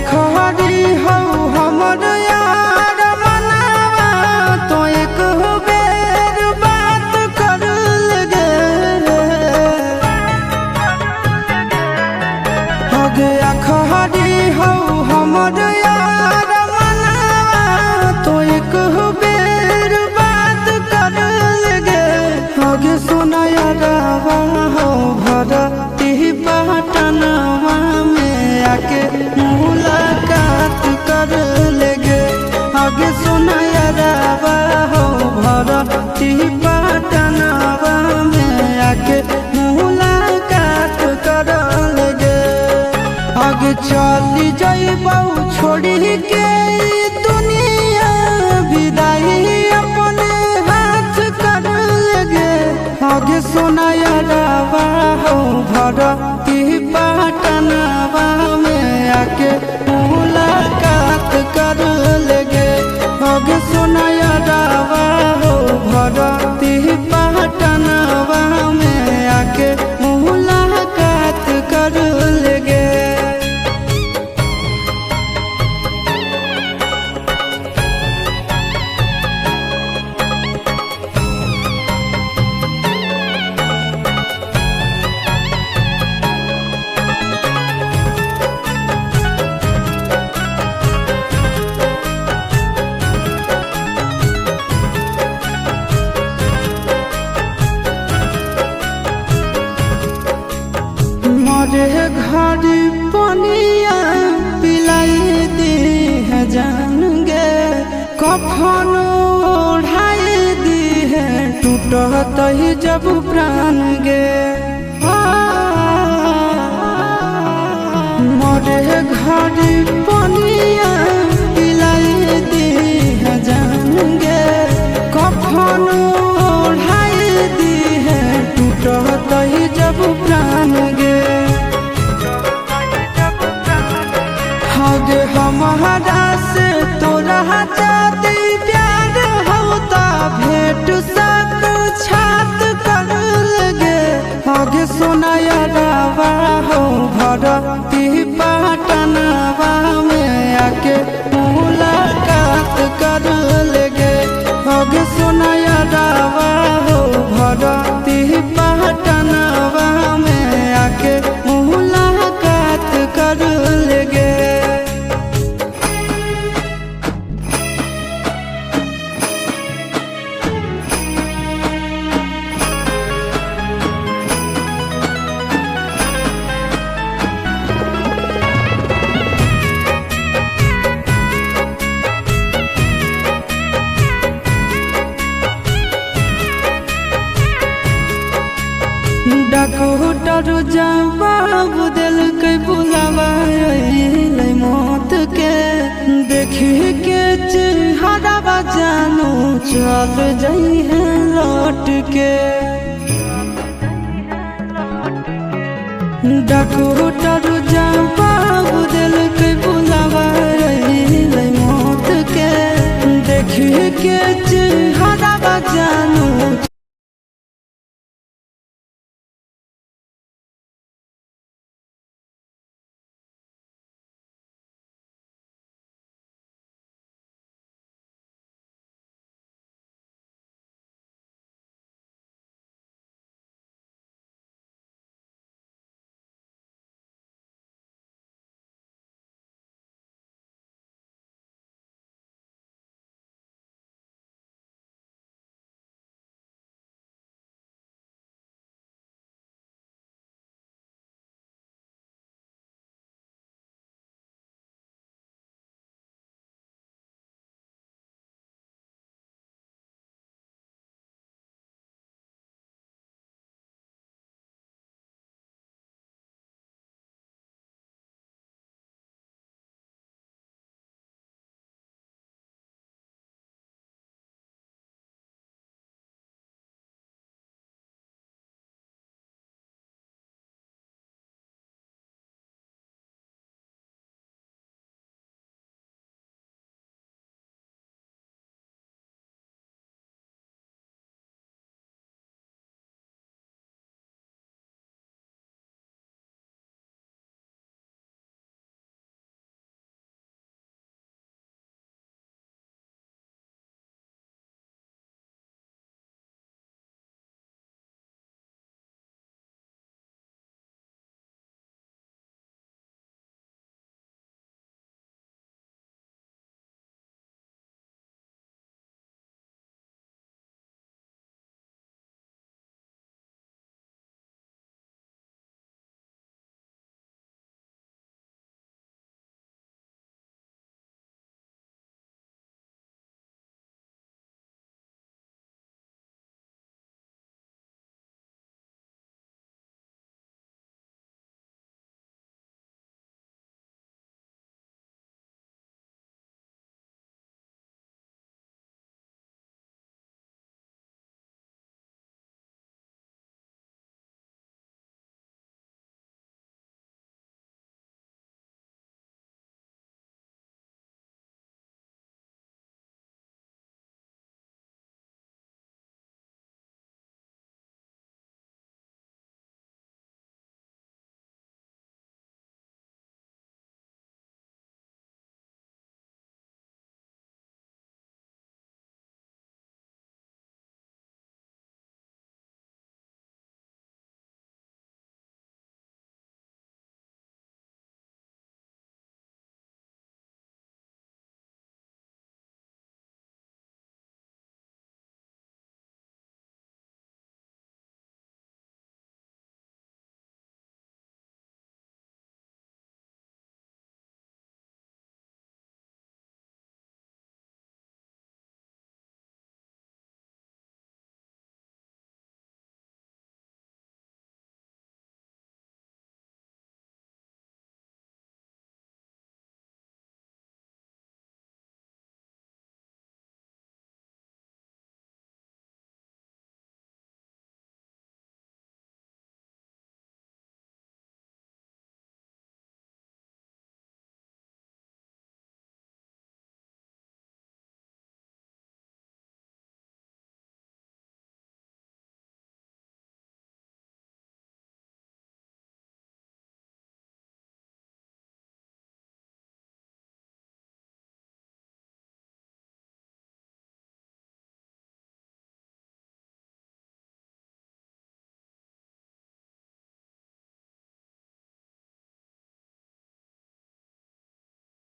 अखबारी हो हमर यार मनावा तो एक बेर बात कर लगे हगे अखबारी हो हमर यार मनावा तो एक बेर बात कर लगे हगे सोना यारवा हो भरती पटनवा में आके मुलाकात कर लेगे आगे सुना यारवा हो भरती पटनवा में आके मुलाकात कर लेगे आगे चली जाइबौ छोड़ी के दुनिया विदाई अपने हाथ कर लेगे आगे सुना यारवा हो भरती पटनवा में आके मुलाकात कर लेगे आगे सुना यारवा हो भरती पटनवा में आके मुलाकात कर लेगे। मरे घड़ी पनिया पिलाई दी है जान गे कफन ओढ़ाई दी है टूटत ही जब प्राण गे मरे घड़ी पनिया पिलाई दी है जान गे कफन ओढ़ाई दी है टूटत ही जब प्राण गे हगे हमारा से तोरा जाती प्यार होता भेंट साक्षात कर लगे हगे सोना यारवा हो भरती पटनवा में आके मुलाकात कर लेगे हगे सोना यारवा हो भरती पटनवा में आके मुलाकात कर लेगे। डॉक्टर जवाब दिल के बुलावा मौत के देखी के चेहरा जानू चल जाई है लौट के डॉक्टर